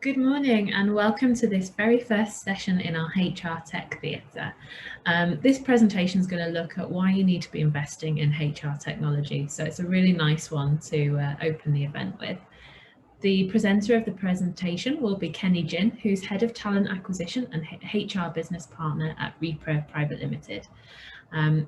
Good morning and welcome to this very first session in our HR Tech Theatre. This presentation is going to look at why you need to be investing in HR technology. So it's a really nice one to open the event with. The presenter of the presentation will be Kenny Jin, who's Head of Talent Acquisition and HR Business Partner at Repro Private Limited.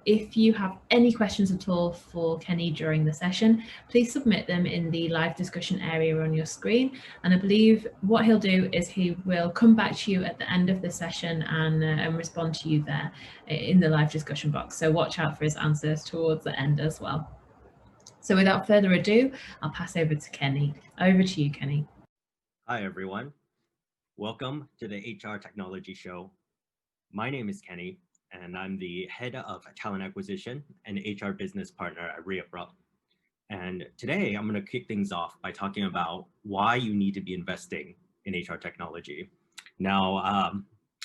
If you have any questions at all for Kenny during the session, please submit them in the live discussion area on your screen. And I believe what he'll do is he will come back to you at the end of the session and respond to you there in the live discussion box. So watch out for his answers towards the end as well. So without further ado, I'll pass over to Kenny. Over to you, Kenny. Hi, everyone. Welcome to the HR Technology Show. My name is Kenny, and I'm the Head of Talent Acquisition and HR Business Partner at Repro. And today I'm going to kick things off by talking about why you need to be investing in HR technology. Now,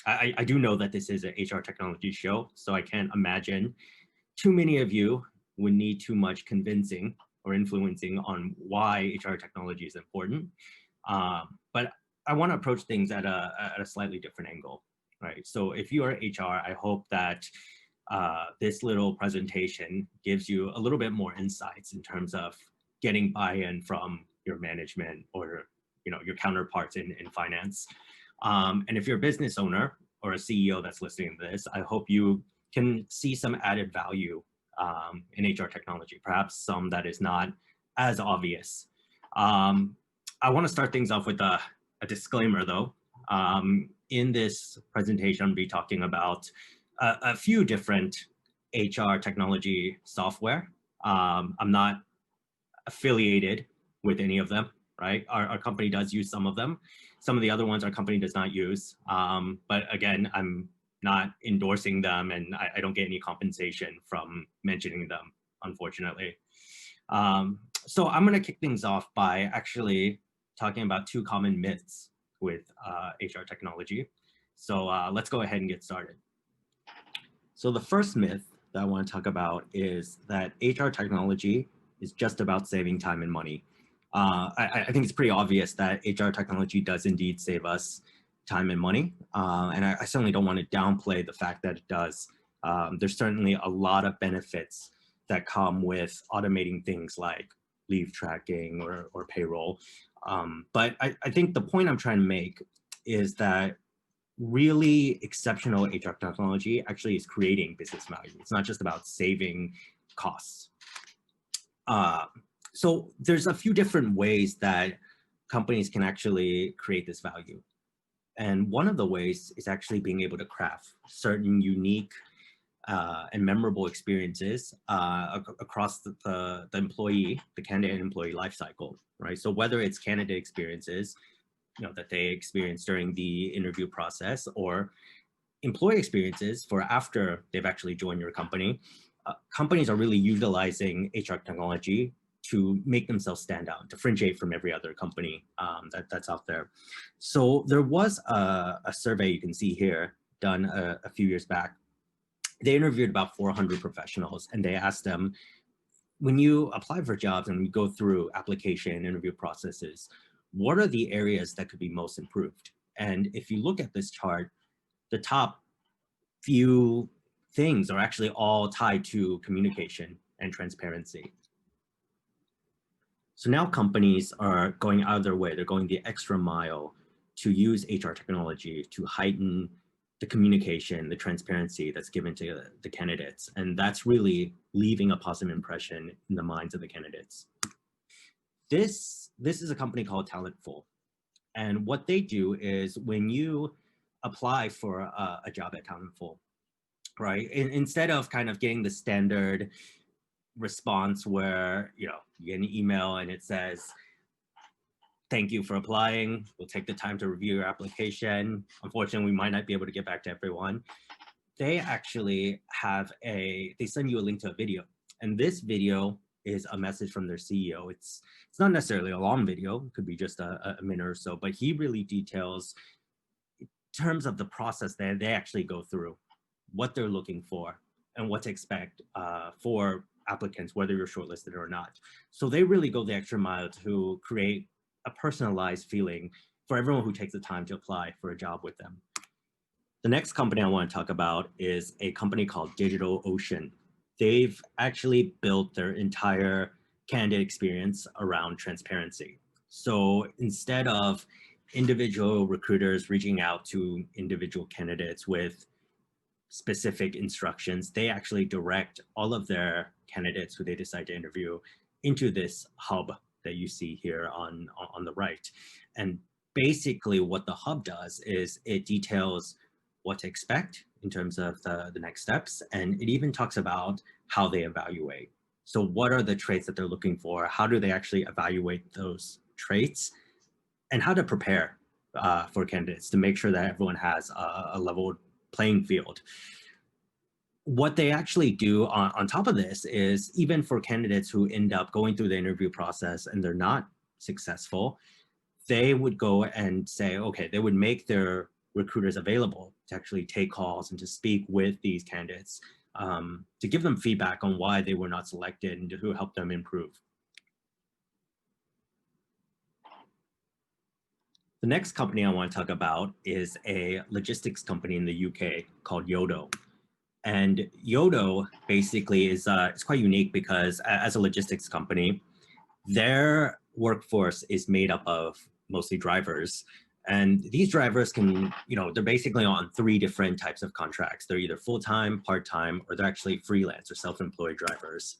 I do know that this is an HR technology show, so I can't imagine too many of you would need too much convincing or influencing on why HR technology is important. But I want to approach things at a slightly different angle, right? So if you are HR, I hope that this little presentation gives you a little bit more insights in terms of getting buy-in from your management or your counterparts in finance. And if you're a business owner or a CEO that's listening to this, I hope you can see some added value in HR technology, perhaps some that is not as obvious. I want to start things off with a disclaimer, though. In this presentation, I'll be talking about a few different HR technology software. I'm not affiliated with any of them, right? Our company does use some of them. Some of the other ones our company does not use. But again, I'm not endorsing them, and I don't get any compensation from mentioning them, unfortunately. So I'm going to kick things off by actually talking about two common myths with HR technology. So let's go ahead and get started. So the first myth that I want to talk about is that HR technology is just about saving time and money. I think it's pretty obvious that HR technology does indeed save us time and money. And I certainly don't want to downplay the fact that it does. There's certainly a lot of benefits that come with automating things like leave tracking or payroll. But I think the point I'm trying to make is that really exceptional HR technology actually is creating business value. It's not just about saving costs. So there's a few different ways that companies can actually create this value. And one of the ways is actually being able to craft certain unique and memorable experiences across the employee, the candidate and employee lifecycle, right? So whether it's candidate experiences, that they experience during the interview process, or employee experiences for after they've actually joined your company, companies are really utilizing HR technology to make themselves stand out, differentiate from every other company that's out there. So there was a survey you can see here done a few years back. They interviewed about 400 professionals, and they asked them, when you apply for jobs and you go through application interview processes, what are the areas that could be most improved? And if you look at this chart, the top few things are actually all tied to communication and transparency. So now companies are going out of their way. They're going the extra mile to use HR technology to heighten the communication, the transparency that's given to the candidates. And that's really leaving a positive impression in the minds of the candidates. This is a company called Talentful. And what they do is when you apply for a job at Talentful, right, instead of kind of getting the standard response where you get an email and it says, thank you for applying, we'll take the time to review your application, unfortunately we might not be able to get back to everyone, they actually have they send you a link to a video, and this video is a message from their CEO. It's not necessarily a long video, it could be just a minute or so, but he really details in terms of the process that they actually go through, what they're looking for and what to expect for applicants, whether you're shortlisted or not. So they really go the extra mile to create a personalized feeling for everyone who takes the time to apply for a job with them. The next company I want to talk about is a company called DigitalOcean. They've actually built their entire candidate experience around transparency. So instead of individual recruiters reaching out to individual candidates with specific instructions, they actually direct all of their candidates who they decide to interview into this hub that you see here on the right. And basically what the hub does is it details what to expect in terms of the next steps. And it even talks about how they evaluate. So what are the traits that they're looking for? How do they actually evaluate those traits? And how to prepare for candidates to make sure that everyone has a level playing field. What they actually do on top of this is, even for candidates who end up going through the interview process and they're not successful, they would go and say, okay, they would make their recruiters available to actually take calls and to speak with these candidates, to give them feedback on why they were not selected and to help them improve. The next company I want to talk about is a logistics company in the UK called Yodo. And Yodo basically is it's quite unique because as a logistics company, their workforce is made up of mostly drivers. And these drivers can, they're basically on 3 different types of contracts. They're either full-time, part-time, or they're actually freelance or self-employed drivers.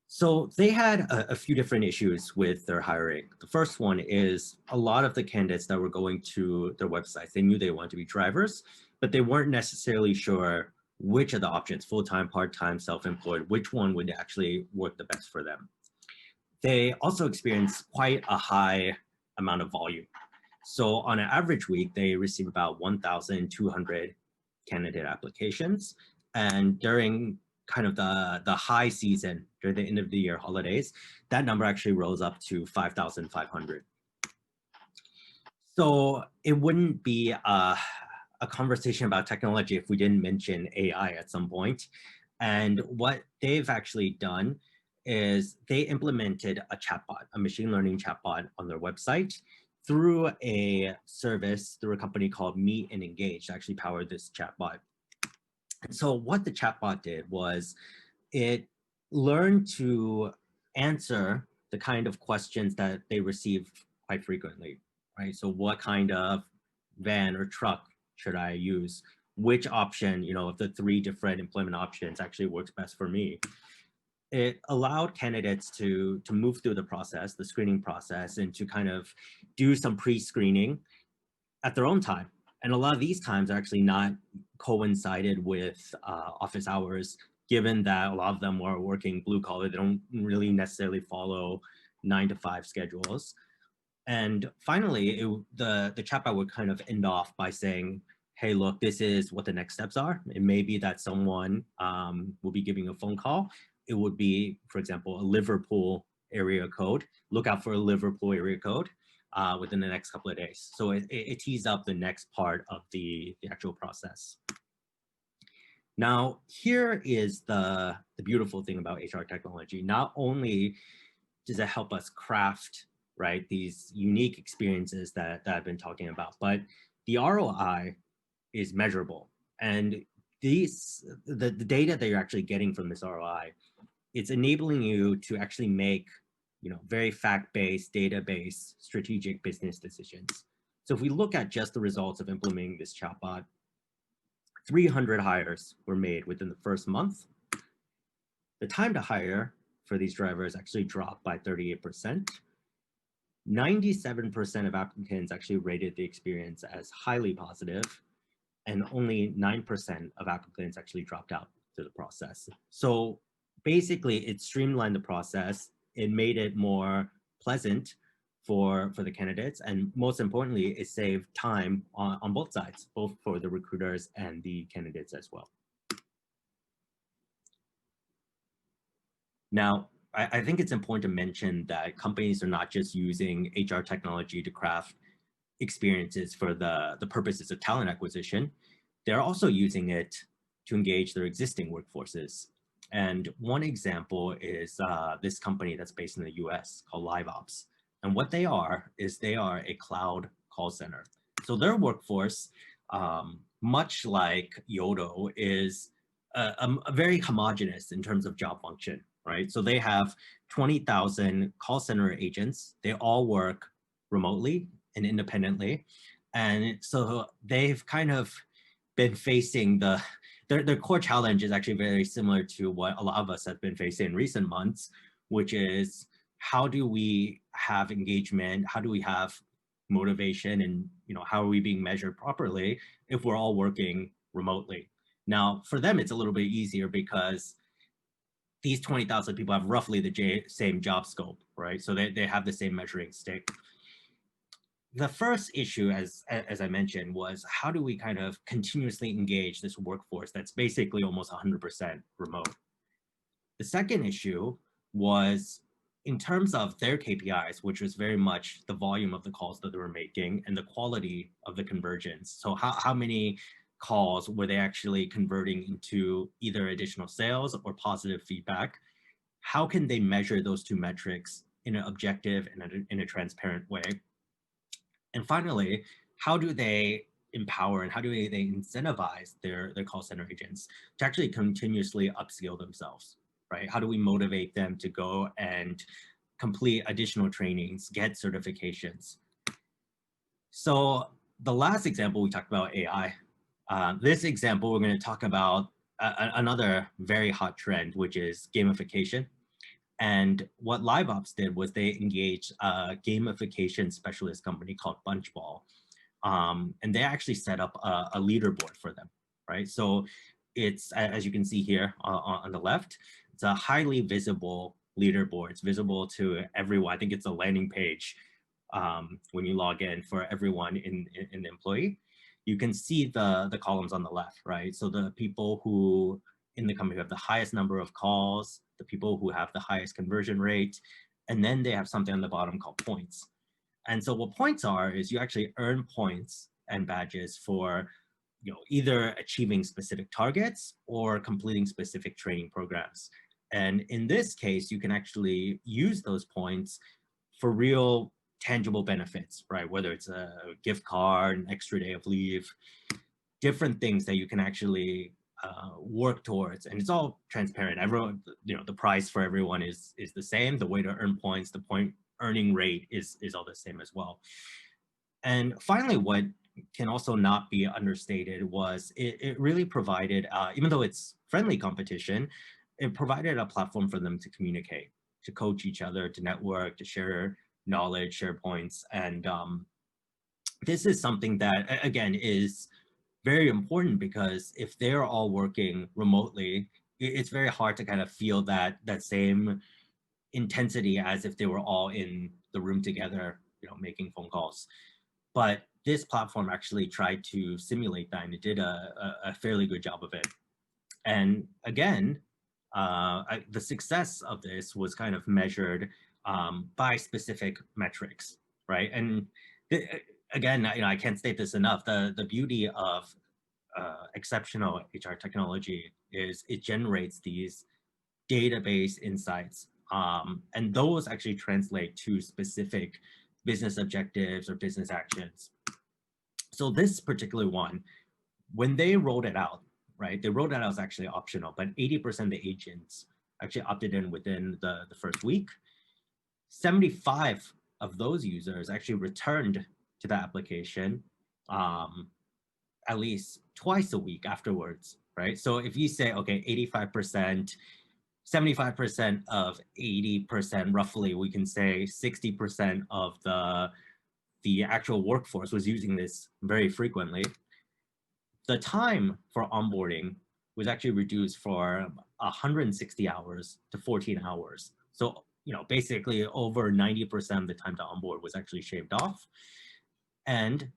So they had a few different issues with their hiring. The first one is a lot of the candidates that were going to their websites, they knew they wanted to be drivers, but they weren't necessarily sure which of the options, full-time, part-time, self-employed, which one would actually work the best for them. They also experienced quite a high amount of volume. So on an average week, they receive about 1,200 candidate applications. And during kind of the high season, during the end of the year holidays, that number actually rose up to 5,500. So it wouldn't be a conversation about technology if we didn't mention AI at some point. And what they've actually done is they implemented a chatbot, a machine learning chatbot on their website through a service, through a company called Meet and Engage, that actually powered this chatbot. And so what the chatbot did was it learned to answer the kind of questions that they receive quite frequently, right? So what kind of van or truck should I use? Which option, of the 3 different employment options actually works best for me? It allowed candidates to move through the process, the screening process, and to kind of do some pre-screening at their own time. And a lot of these times are actually not coincided with office hours, given that a lot of them are working blue collar. They don't really necessarily follow 9-to-5 schedules. And finally, the chatbot would kind of end off by saying, hey, look, this is what the next steps are. It may be that someone will be giving a phone call. It would be, for example, a Liverpool area code. Look out for a Liverpool area code within the next couple of days. So it tees up the next part of the actual process. Now, here is the beautiful thing about HR technology. Not only does it help us craft, right, these unique experiences that I've been talking about, but the ROI is measurable. And the data that you're actually getting from this ROI, it's enabling you to actually make very fact-based, data-based, strategic business decisions. So if we look at just the results of implementing this chatbot, 300 hires were made within the first month. The time to hire for these drivers actually dropped by 38%. 97% of applicants actually rated the experience as highly positive, and only 9% of applicants actually dropped out through the process. So basically, it streamlined the process. It made it more pleasant for the candidates, and most importantly, it saved time on both sides, both for the recruiters and the candidates as well. Now, I think it's important to mention that companies are not just using HR technology to craft experiences for the purposes of talent acquisition. They're also using it to engage their existing workforces. And one example is this company that's based in the US called LiveOps. And what they are is they are a cloud call center. So their workforce, much like Yodo, is a very homogeneous in terms of job function, right? So they have 20,000 call center agents. They all work remotely and independently. And so they've kind of been facing their core challenge is actually very similar to what a lot of us have been facing in recent months, which is how do we have engagement? How do we have motivation? And how are we being measured properly if we're all working remotely? Now, for them, it's a little bit easier because these 20,000 people have roughly the same job scope, right? So they have the same measuring stick. The first issue, as I mentioned, was how do we kind of continuously engage this workforce that's basically almost 100% remote? The second issue was in terms of their KPIs, which was very much the volume of the calls that they were making and the quality of the conversions. So how many calls were they actually converting into either additional sales or positive feedback? How can they measure those two metrics in an objective and in a transparent way? And finally, how do they empower and how do they incentivize their call center agents to actually continuously upskill themselves, right? How do we motivate them to go and complete additional trainings, get certifications? So the last example, we talked about AI. This example, we're going to talk about another very hot trend, which is gamification. And what LiveOps did was they engaged a gamification specialist company called Bunchball. And they actually set up a leaderboard for them, right? So it's, as you can see here on the left, it's a highly visible leaderboard. It's visible to everyone. I think it's a landing page when you log in for everyone in the employee. You can see the columns on the left, right? So the people who in the company who have the highest number of calls, the people who have the highest conversion rate, and then they have something on the bottom called points. And so what points are is you actually earn points and badges for either achieving specific targets or completing specific training programs. And in this case, you can actually use those points for real tangible benefits, right? Whether it's a gift card, an extra day of leave, different things that you can actually work towards, and it's all transparent. Everyone, the price for everyone is the same. The way to earn points, the point earning rate is all the same as well. And finally, what can also not be understated was it really provided, even though it's friendly competition, it provided a platform for them to communicate, to coach each other, to network, to share knowledge, share points. And this is something that, again, is very important because if they're all working remotely, it's very hard to kind of feel that same intensity as if they were all in the room together, making phone calls. But this platform actually tried to simulate that, and it did a fairly good job of it. And again, the success of this was kind of measured by specific metrics, right? And again, I can't state this enough. The beauty of exceptional HR technology is it generates these database insights, and those actually translate to specific business objectives or business actions. So this particular one, when they rolled it out, right, they rolled it out as actually optional, but 80% of the agents actually opted in within the first week. 75 of those users actually returned to the application at least twice a week afterwards, right? So if you say, okay, 85%, 75% of 80%, roughly, we can say 60% of the actual workforce was using this very frequently. The time for onboarding was actually reduced from 160 hours to 14 hours. So, basically over 90% of the time to onboard was actually shaved off. And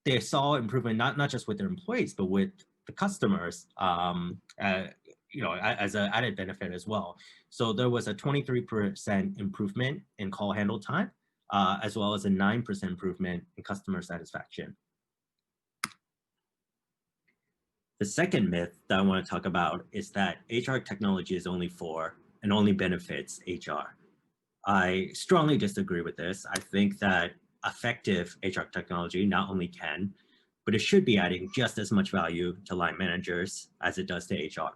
they saw improvement, not just with their employees, but with the customers, as an added benefit as well. So there was a 23% improvement in call handle time, as well as a 9% improvement in customer satisfaction. The second myth that I want to talk about is that HR technology is only for and only benefits HR. I strongly disagree with this. I think that effective HR technology not only can, but it should be adding just as much value to line managers as it does to HR.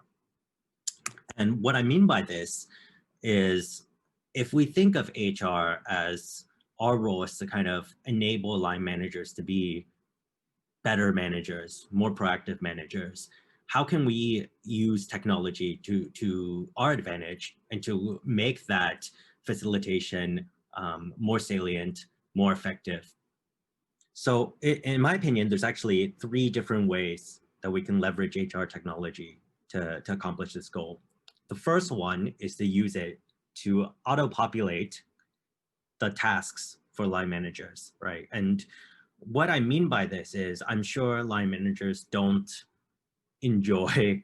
And what I mean by this is if we think of HR as our role is to kind of enable line managers to be better managers, more proactive managers, how can we use technology to our advantage and to make that facilitation more salient, more effective? So in my opinion, there's actually 3 different ways that we can leverage HR technology to accomplish this goal. The first one is to use it to auto-populate the tasks for line managers, right? And what I mean by this is I'm sure line managers don't enjoy,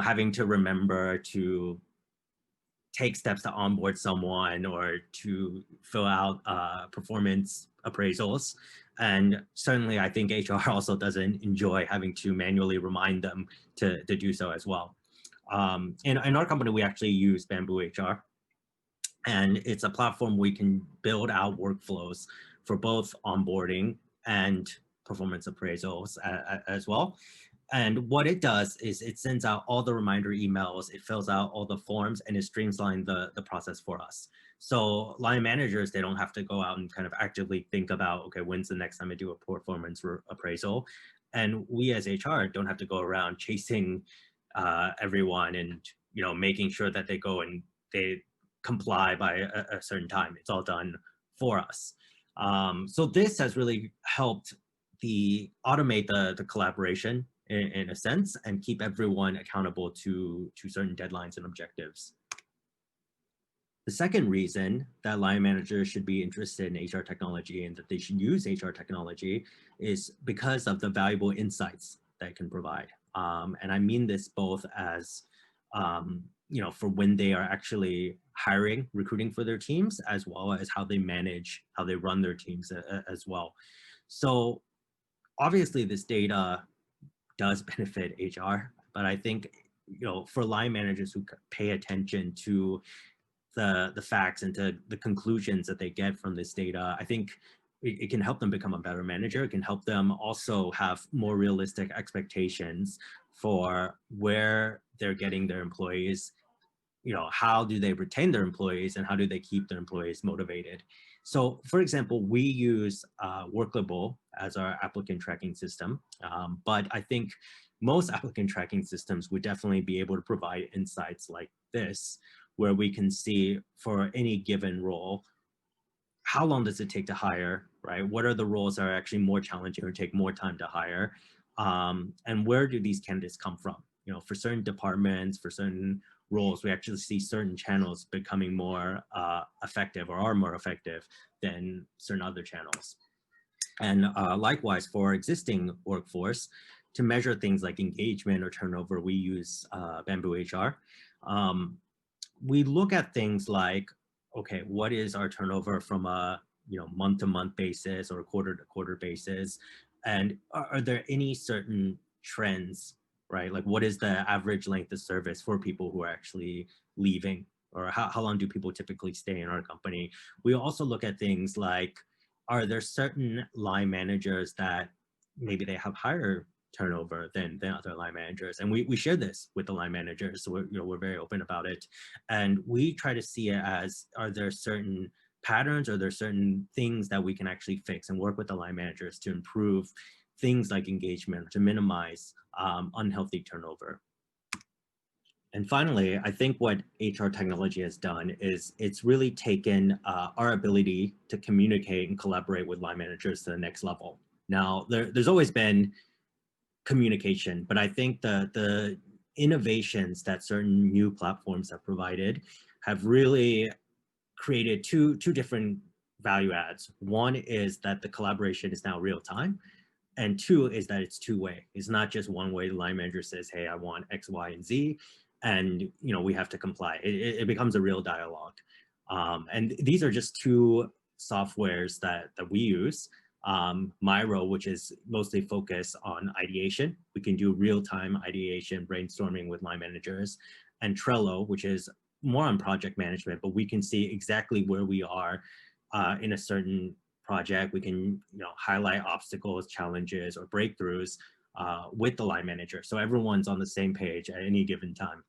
having to remember to take steps to onboard someone or to fill out performance appraisals. And certainly I think HR also doesn't enjoy having to manually remind them to do so as well. In our company, we actually use Bamboo HR. And it's a platform we can build out workflows for both onboarding and performance appraisals as well. And what it does is it sends out all the reminder emails, it fills out all the forms, and it streamlines the process for us. So line managers, they don't have to go out and kind of actively think about, okay, when's the next time I do a performance appraisal? And we as HR don't have to go around chasing everyone and, making sure that they go and they comply by a certain time. It's all done for us. So this has really helped automate the collaboration in a sense and keep everyone accountable to certain deadlines and objectives. The second reason that line managers should be interested in HR technology and that they should use HR technology is because of the valuable insights that it can provide. And I mean this both as, for when they are actually hiring, recruiting for their teams, as well as how they manage, how they run their teams as well. So obviously this data does benefit HR, but I think, for line managers who pay attention to the facts and to the conclusions that they get from this data, I think it can help them become a better manager. It can help them also have more realistic expectations for where they're getting their employees, how do they retain their employees and how do they keep their employees motivated. So for example, we use Workable as our applicant tracking system, but I think most applicant tracking systems would definitely be able to provide insights like this, where we can see for any given role, how long does it take to hire, right? What are the roles that are actually more challenging or take more time to hire? And where do these candidates come from? For certain departments, for certain roles, we actually see certain channels becoming more effective or are more effective than certain other channels. And likewise, for our existing workforce, to measure things like engagement or turnover, we use Bamboo HR. We look at things like, okay, what is our turnover from a month-to-month basis or quarter-to-quarter basis? And are there any certain trends, right? Like what is the average length of service for people who are actually leaving? Or how long do people typically stay in our company? We also look at things like, are there certain line managers that maybe they have higher turnover than other line managers? And we share this with the line managers, so we're very open about it. And we try to see it as, are there certain patterns, or are there certain things that we can actually fix and work with the line managers to improve things like engagement, to minimize unhealthy turnover. And finally, I think what HR technology has done is it's really taken our ability to communicate and collaborate with line managers to the next level. Now, there's always been communication, but I think the innovations that certain new platforms have provided have really created two different value adds. One is that the collaboration is now real time, and 2 is that it's two-way. It's not just one way. The line manager says, hey, I want X, Y, and Z, and we have to comply. It becomes a real dialogue. And these are just 2 softwares that we use. Miro, which is mostly focused on ideation. We can do real-time ideation, brainstorming with line managers. And Trello, which is more on project management, but we can see exactly where we are in a certain project. We can highlight obstacles, challenges, or breakthroughs with the line manager, so everyone's on the same page at any given time.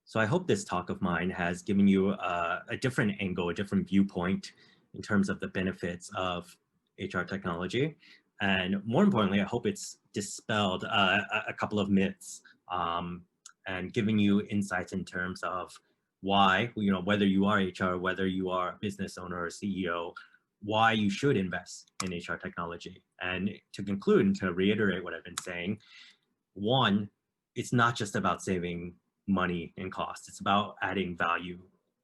So I hope this talk of mine has given you a different angle, a different viewpoint in terms of the benefits of HR technology. And more importantly, I hope it's dispelled a couple of myths and giving you insights in terms of why, whether you are HR, whether you are a business owner or CEO, why you should invest in HR technology. And to conclude and to reiterate what I've been saying, one, it's not just about saving money and cost. It's about adding value,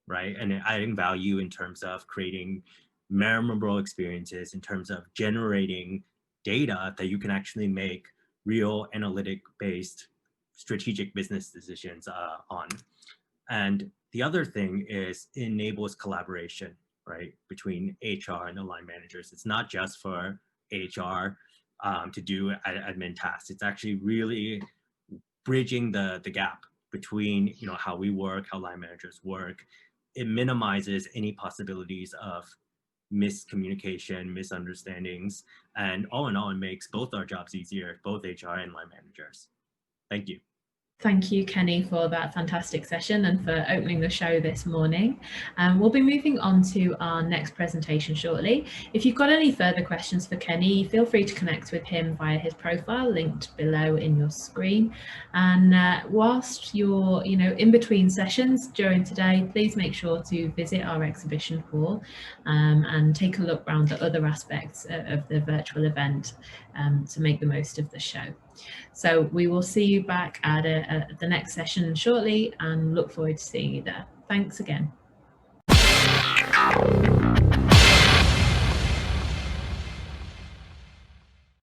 right? And adding value in terms of creating memorable experiences, in terms of generating data that you can actually make real analytic-based strategic business decisions on. And the other thing is it enables collaboration, right, between HR and the line managers. It's not just for HR to do admin tasks. It's actually really bridging the gap between how we work, how line managers work. It minimizes any possibilities of miscommunication, misunderstandings, and all in all, it makes both our jobs easier, both HR and line managers. Thank you. Thank you, Kenny, for that fantastic session and for opening the show this morning. We'll be moving on to our next presentation shortly. If you've got any further questions for Kenny, feel free to connect with him via his profile linked below in your screen. And whilst you're in between sessions during today, please make sure to visit our exhibition hall and take a look around the other aspects of the virtual event to make the most of the show. So we will see you back at the next session shortly and look forward to seeing you there. Thanks again.